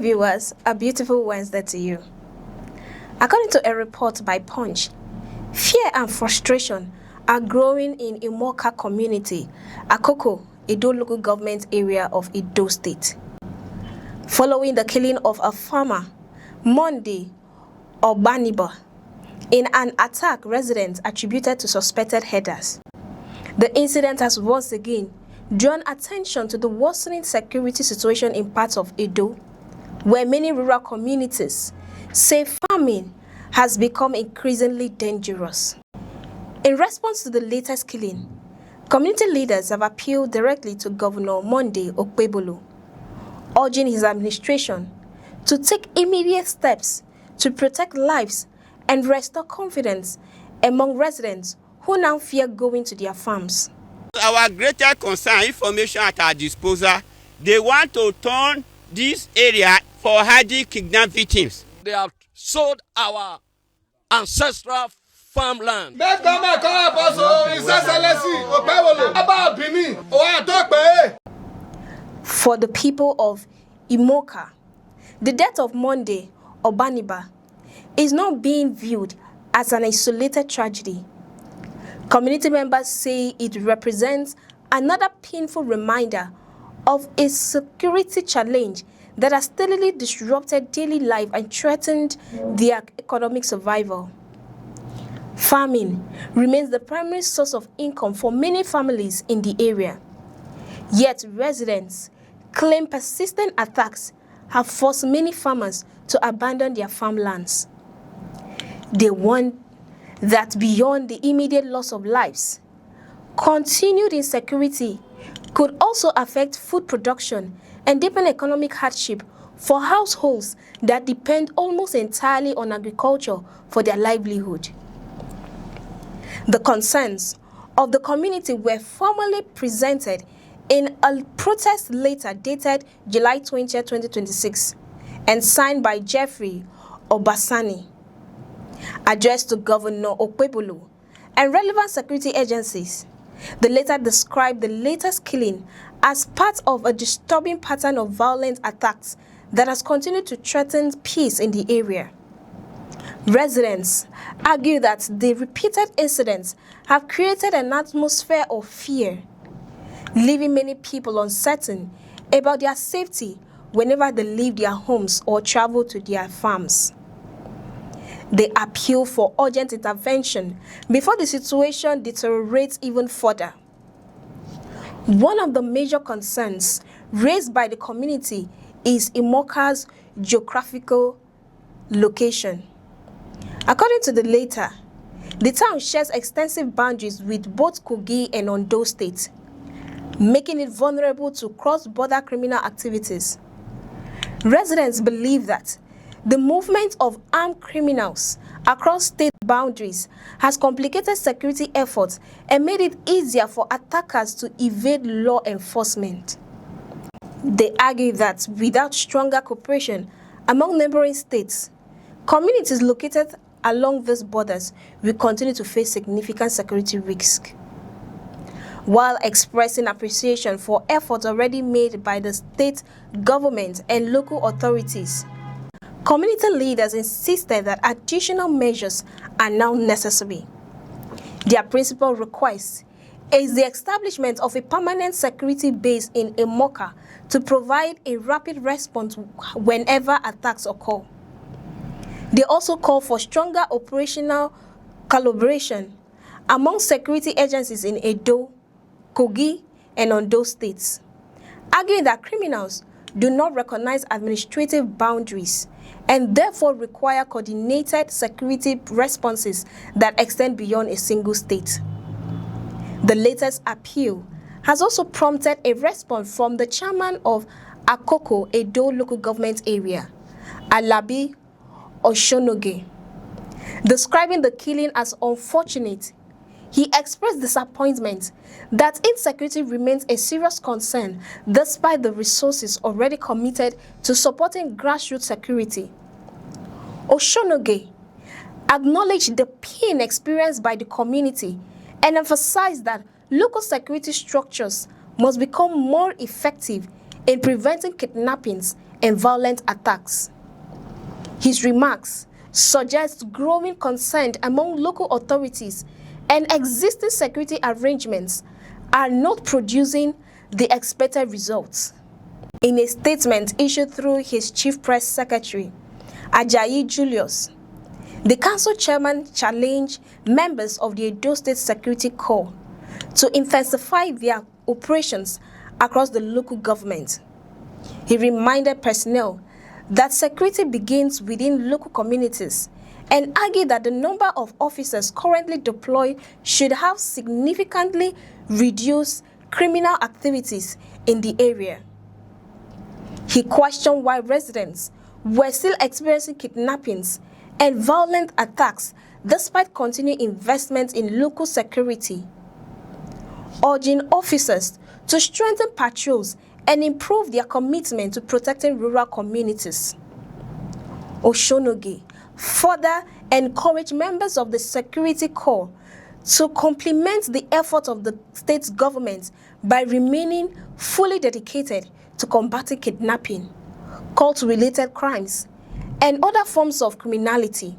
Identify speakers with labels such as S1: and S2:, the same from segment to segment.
S1: viewers, a beautiful Wednesday to you. According to a report by Punch, fear and frustration are growing in Imoka community, Akoko, Edo local government area of Edo State. Following the killing of a farmer, Monday, Ogbaniba, in an attack residents attributed to suspected headers. The incident has once again drawn attention to the worsening security situation in parts of Edo, where many rural communities say farming has become increasingly dangerous. In response to the latest killing, community leaders have appealed directly to Governor Monday Okpebholo, urging his administration to take immediate steps to protect lives and restore confidence among residents who now fear going to their farms.
S2: Our greater concern, information at our disposal, they want to turn this area for hardy kidnap victims.
S3: They have sold our ancestral farmland.
S1: For the people of Imoka, the death of Monday Ogbaniba is not being viewed as an isolated tragedy. Community members say it represents another painful reminder of a security challenge that has steadily disrupted daily life and threatened their economic survival. Farming remains the primary source of income for many families in the area. Yet residents claim persistent attacks have forced many farmers to abandon their farmlands. They want that beyond the immediate loss of lives, continued insecurity could also affect food production and deepen economic hardship for households that depend almost entirely on agriculture for their livelihood. The concerns of the community were formally presented in a protest letter dated July 20, 2026, and signed by Jeffrey Obasani, addressed to Governor Okpebholo and relevant security agencies. The letter described the latest killing as part of a disturbing pattern of violent attacks that has continued to threaten peace in the area. Residents argue that the repeated incidents have created an atmosphere of fear, leaving many people uncertain about their safety whenever they leave their homes or travel to their farms. They appeal for urgent intervention before the situation deteriorates even further. One of the major concerns raised by the community is Imoka's geographical location. According to the letter, the town shares extensive boundaries with both Kogi and Ondo states, making it vulnerable to cross-border criminal activities. Residents believe that the movement of armed criminals across state boundaries has complicated security efforts and made it easier for attackers to evade law enforcement. They argue that without stronger cooperation among neighboring states, communities located along these borders will continue to face significant security risks. While expressing appreciation for efforts already made by the state government and local authorities, community leaders insisted that additional measures are now necessary. Their principal request is the establishment of a permanent security base in Imoka to provide a rapid response whenever attacks occur. They also call for stronger operational collaboration among security agencies in Edo, Kogi, and Ondo states, arguing that criminals do not recognize administrative boundaries and therefore require coordinated security responses that extend beyond a single state. The latest appeal has also prompted a response from the chairman of Akoko Edo local government area, Alabi Oshonoge. Describing the killing as unfortunate, he expressed disappointment that insecurity remains a serious concern despite the resources already committed to supporting grassroots security. Oshonoge acknowledged the pain experienced by the community and emphasized that local security structures must become more effective in preventing kidnappings and violent attacks. His remarks suggest growing concern among local authorities and existing security arrangements are not producing the expected results. In a statement issued through his chief press secretary, Ajayi Julius, the council chairman challenged members of the Edo State Security Corps to intensify their operations across the local government. He reminded personnel that security begins within local communities and argued that the number of officers currently deployed should have significantly reduced criminal activities in the area. He questioned why residents were still experiencing kidnappings and violent attacks despite continued investment in local security, urging officers to strengthen patrols and improve their commitment to protecting rural communities. Oshonogi further encouraged members of the Security Corps to complement the efforts of the state government by remaining fully dedicated to combating kidnapping, cult-related crimes, and other forms of criminality.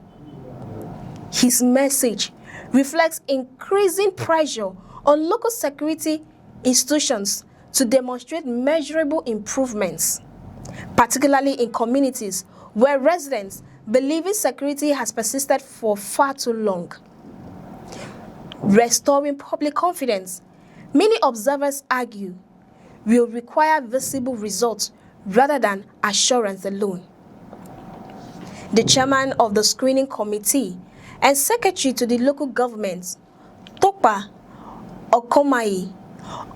S1: His message reflects increasing pressure on local security institutions to demonstrate measurable improvements, particularly in communities where residents believe security has persisted for far too long. Restoring public confidence, many observers argue, will require visible results rather than assurance alone. The chairman of the screening committee and secretary to the local government, Topa Okomayi,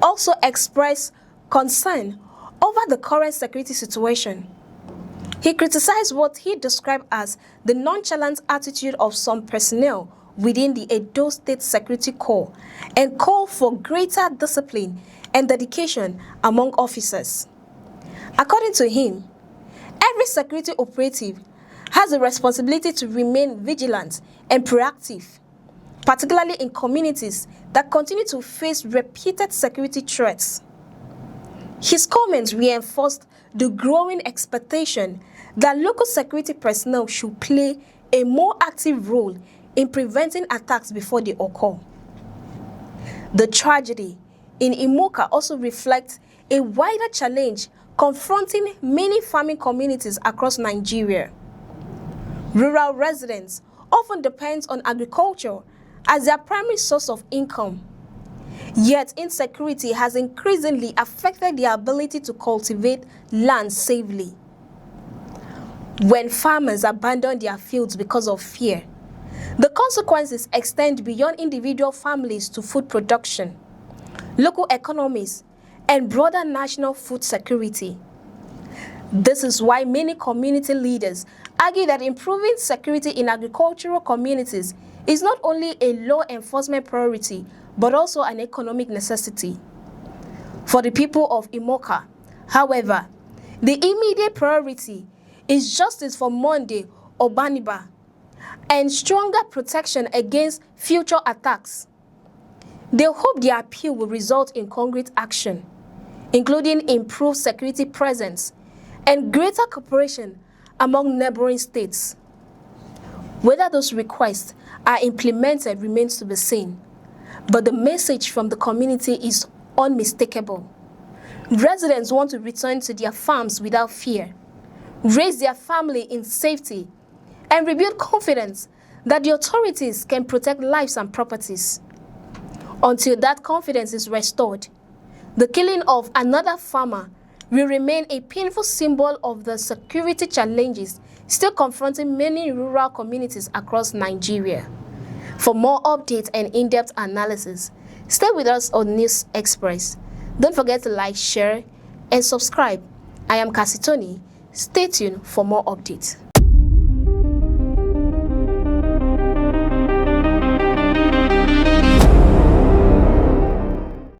S1: also expressed concern over the current security situation. He criticized what he described as the nonchalant attitude of some personnel within the Edo State Security Corps and called for greater discipline and dedication among officers. According to him, every security operative has a responsibility to remain vigilant and proactive, particularly in communities that continue to face repeated security threats. His comments reinforced the growing expectation that local security personnel should play a more active role in preventing attacks before they occur. The tragedy in Imoka also reflects a wider challenge confronting many farming communities across Nigeria. Rural residents often depend on agriculture as their primary source of income. Yet insecurity has increasingly affected their ability to cultivate land safely. When farmers abandon their fields because of fear, the consequences extend beyond individual families to food production, local economies, and broader national food security. This is why many community leaders argue that improving security in agricultural communities is not only a law enforcement priority, but also an economic necessity. For the people of Imoka, however, the immediate priority is justice for Monday Obaniba and stronger protection against future attacks. They hope their appeal will result in concrete action, including improved security presence and greater cooperation among neighboring states. Whether those requests are implemented remains to be seen, but the message from the community is unmistakable. Residents want to return to their farms without fear, raise their family in safety, and rebuild confidence that the authorities can protect lives and properties. Until that confidence is restored, the killing of another farmer will remain a painful symbol of the security challenges still confronting many rural communities across Nigeria. For more updates and in-depth analysis, stay with us on News Express. Don't forget to like, share, and subscribe. I am Kasitoni. Stay tuned for more updates.